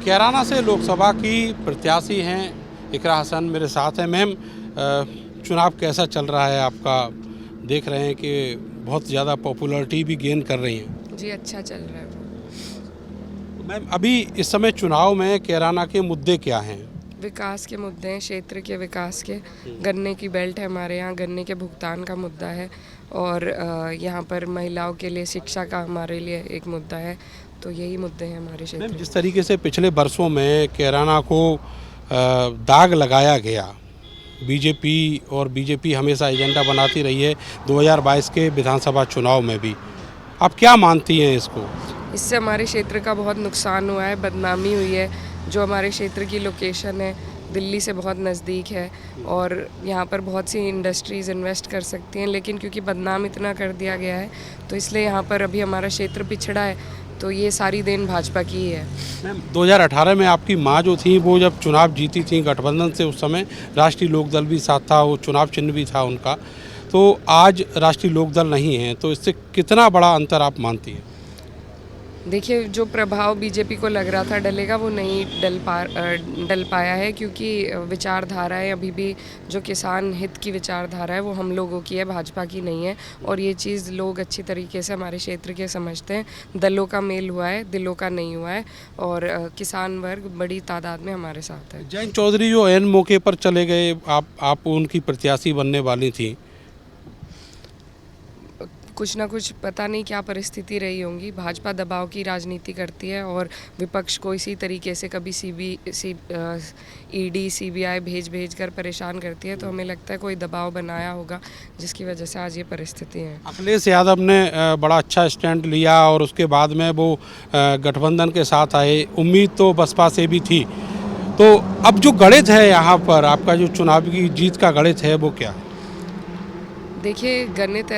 कैराना से लोकसभा की प्रत्याशी हैं इकरा हसन मेरे साथ हैं। मैम, चुनाव कैसा चल रहा है आपका? देख रहे हैं कि बहुत ज़्यादा पॉपुलैरिटी भी गेन कर रही हैं। जी, अच्छा चल रहा है। तो मैम, अभी इस समय चुनाव में कैराना के मुद्दे क्या हैं? विकास के मुद्दे हैं, क्षेत्र के विकास के। गन्ने की बेल्ट है हमारे यहाँ, गन्ने के भुगतान का मुद्दा है और यहाँ पर महिलाओं के लिए शिक्षा का हमारे लिए एक मुद्दा है। तो यही मुद्दे हैं हमारे क्षेत्र मैम, में। जिस तरीके से पिछले वर्षों में कैराना को दाग लगाया गया, बीजेपी और बीजेपी हमेशा एजेंडा बनाती रही है 2022 के विधानसभा चुनाव में भी। आप क्या मानती हैं इसको? इससे हमारे क्षेत्र का बहुत नुकसान हुआ है, बदनामी हुई है। जो हमारे क्षेत्र की लोकेशन है दिल्ली से बहुत नज़दीक है और यहाँ पर बहुत सी इंडस्ट्रीज़ इन्वेस्ट कर सकती हैं, लेकिन क्योंकि बदनाम इतना कर दिया गया है तो इसलिए यहाँ पर अभी हमारा क्षेत्र पिछड़ा है। तो ये सारी देन भाजपा की ही है। मैम, 2018 में आपकी माँ जो थी वो जब चुनाव जीती थी गठबंधन से, उस समय राष्ट्रीय लोकदल भी साथ था, वो चुनाव चिन्ह भी था उनका। तो आज राष्ट्रीय लोकदल नहीं है, तो इससे कितना बड़ा अंतर आप मानती हैं? देखिए, जो प्रभाव बीजेपी को लग रहा था डलेगा वो नहीं डल पाया है, क्योंकि विचारधाराएं अभी भी जो किसान हित की विचारधारा है वो हम लोगों की है, भाजपा की नहीं है। और ये चीज़ लोग अच्छी तरीके से हमारे क्षेत्र के समझते हैं। दलों का मेल हुआ है, दिलों का नहीं हुआ है और किसान वर्ग बड़ी तादाद में हमारे साथ है। जयंत चौधरी जो ऐन मौके पर चले गए, आप उनकी प्रत्याशी बनने वाली थी। कुछ ना कुछ पता नहीं क्या परिस्थिति रही होंगी। भाजपा दबाव की राजनीति करती है और विपक्ष को इसी तरीके से कभी ईडी सीबीआई भेज कर परेशान करती है। तो हमें लगता है कोई दबाव बनाया होगा जिसकी वजह से आज ये परिस्थिति है। अखिलेश यादव ने बड़ा अच्छा स्टैंड लिया और उसके बाद में वो गठबंधन के साथ आए। उम्मीद तो बसपा से भी थी। तो अब जो गणित है यहाँ पर, आपका जो चुनाव की जीत का गणित है वो क्या है? देखिए, गणित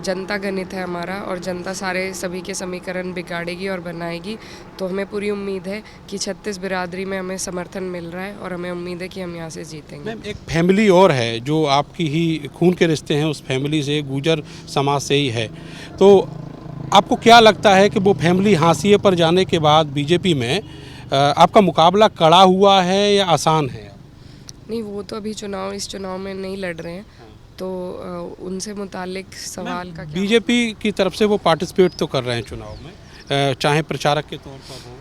जनता गणित है हमारा और जनता सभी के समीकरण बिगाड़ेगी और बनाएगी। तो हमें पूरी उम्मीद है कि 36 बिरादरी में हमें समर्थन मिल रहा है और हमें उम्मीद है कि हम यहाँ से जीतेंगे। मैम, एक फैमिली और है जो आपकी ही खून के रिश्ते हैं, उस फैमिली से, गुर्जर समाज से ही है। तो आपको क्या लगता है कि वो फैमिली हाशिए पर जाने के बाद बीजेपी में आपका मुकाबला कड़ा हुआ है या आसान है? नहीं, वो तो अभी इस चुनाव में नहीं लड़ रहे हैं, तो उनसे मुतालिक सवाल का क्या? बीजेपी की तरफ से वो पार्टिसिपेट तो कर रहे हैं चुनाव में, चाहे प्रचारक के तौर पर हो।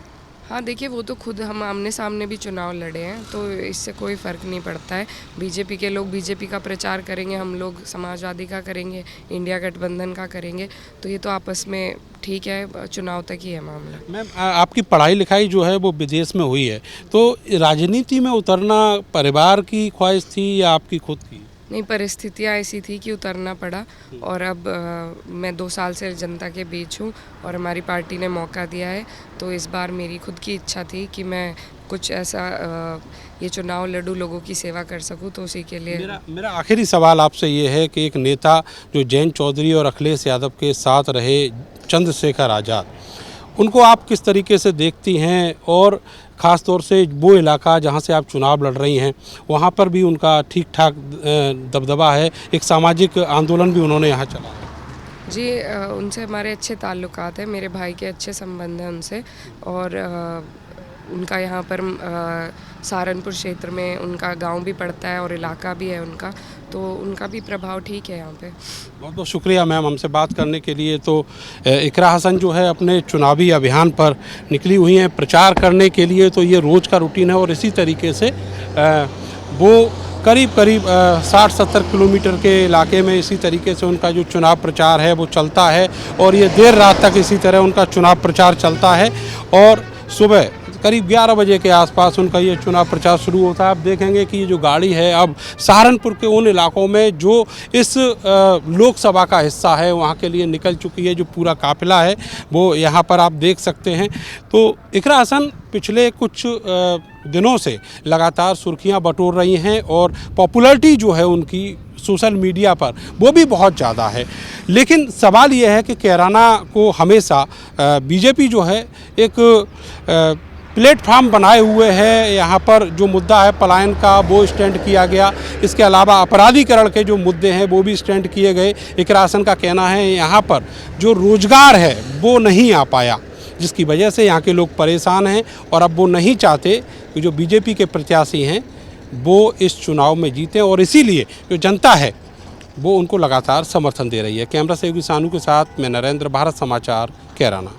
हाँ, देखिए, वो तो खुद हम आमने सामने भी चुनाव लड़े हैं, तो इससे कोई फ़र्क नहीं पड़ता है। बीजेपी के लोग बीजेपी का प्रचार करेंगे, हम लोग समाजवादी का करेंगे, इंडिया गठबंधन का करेंगे। तो ये तो आपस में ठीक है, चुनाव तक ही है मामला। मैम, आपकी पढ़ाई लिखाई जो है वो विदेश में हुई है, तो राजनीति में उतरना परिवार की ख्वाहिश थी या आपकी खुद की? नहीं, परिस्थितियाँ ऐसी थी कि उतरना पड़ा और अब मैं 2 साल से जनता के बीच हूँ और हमारी पार्टी ने मौका दिया है। तो इस बार मेरी खुद की इच्छा थी कि मैं कुछ ऐसा ये चुनाव लड़ूं, लोगों की सेवा कर सकूं, तो उसी के लिए मेरा आखिरी सवाल आपसे ये है कि एक नेता जो जयंत चौधरी और अखिलेश यादव के साथ रहे, चंद्रशेखर आज़ाद, उनको आप किस तरीके से देखती हैं? और ख़ास तौर से वो इलाका जहाँ से आप चुनाव लड़ रही हैं, वहाँ पर भी उनका ठीक ठाक दबदबा है, एक सामाजिक आंदोलन भी उन्होंने यहाँ चलाया। जी, उनसे हमारे अच्छे ताल्लुकात हैं, मेरे भाई के अच्छे संबंध हैं उनसे और उनका यहाँ पर सहारनपुर क्षेत्र में उनका गांव भी पड़ता है और इलाका भी है उनका, तो उनका भी प्रभाव ठीक है यहाँ पे। बहुत बहुत शुक्रिया मैम हमसे बात करने के लिए। तो इकरा हसन जो है अपने चुनावी अभियान पर निकली हुई हैं प्रचार करने के लिए। तो ये रोज़ का रूटीन है और इसी तरीके से वो करीब 60-70 किलोमीटर के इलाके में इसी तरीके से उनका जो चुनाव प्रचार है वो चलता है और ये देर रात तक इसी तरह उनका चुनाव प्रचार चलता है और सुबह करीब 11 बजे के आसपास उनका ये चुनाव प्रचार शुरू होता है। आप देखेंगे कि ये जो गाड़ी है अब सहारनपुर के उन इलाकों में जो इस लोकसभा का हिस्सा है वहाँ के लिए निकल चुकी है। जो पूरा काफिला है वो यहाँ पर आप देख सकते हैं। तो इकरा हसन पिछले कुछ दिनों से लगातार सुर्खियाँ बटोर रही हैं और पॉपुलैरिटी जो है उनकी सोशल मीडिया पर वो भी बहुत ज़्यादा है। लेकिन सवाल ये है कि कैराना को हमेशा बीजेपी जो है एक प्लेटफार्म बनाए हुए है। यहाँ पर जो मुद्दा है पलायन का वो स्टैंड किया गया, इसके अलावा अपराधीकरण के जो मुद्दे हैं वो भी स्टैंड किए गए। इकरा हसन का कहना है यहाँ पर जो रोजगार है वो नहीं आ पाया, जिसकी वजह से यहाँ के लोग परेशान हैं और अब वो नहीं चाहते कि जो बीजेपी के प्रत्याशी हैं वो इस चुनाव में जीतें, और इसीलिए जो जनता है वो उनको लगातार समर्थन दे रही है। कैमरा सहयोगी सानू के साथ मैं नरेंद्र, भारत समाचार, कैराना।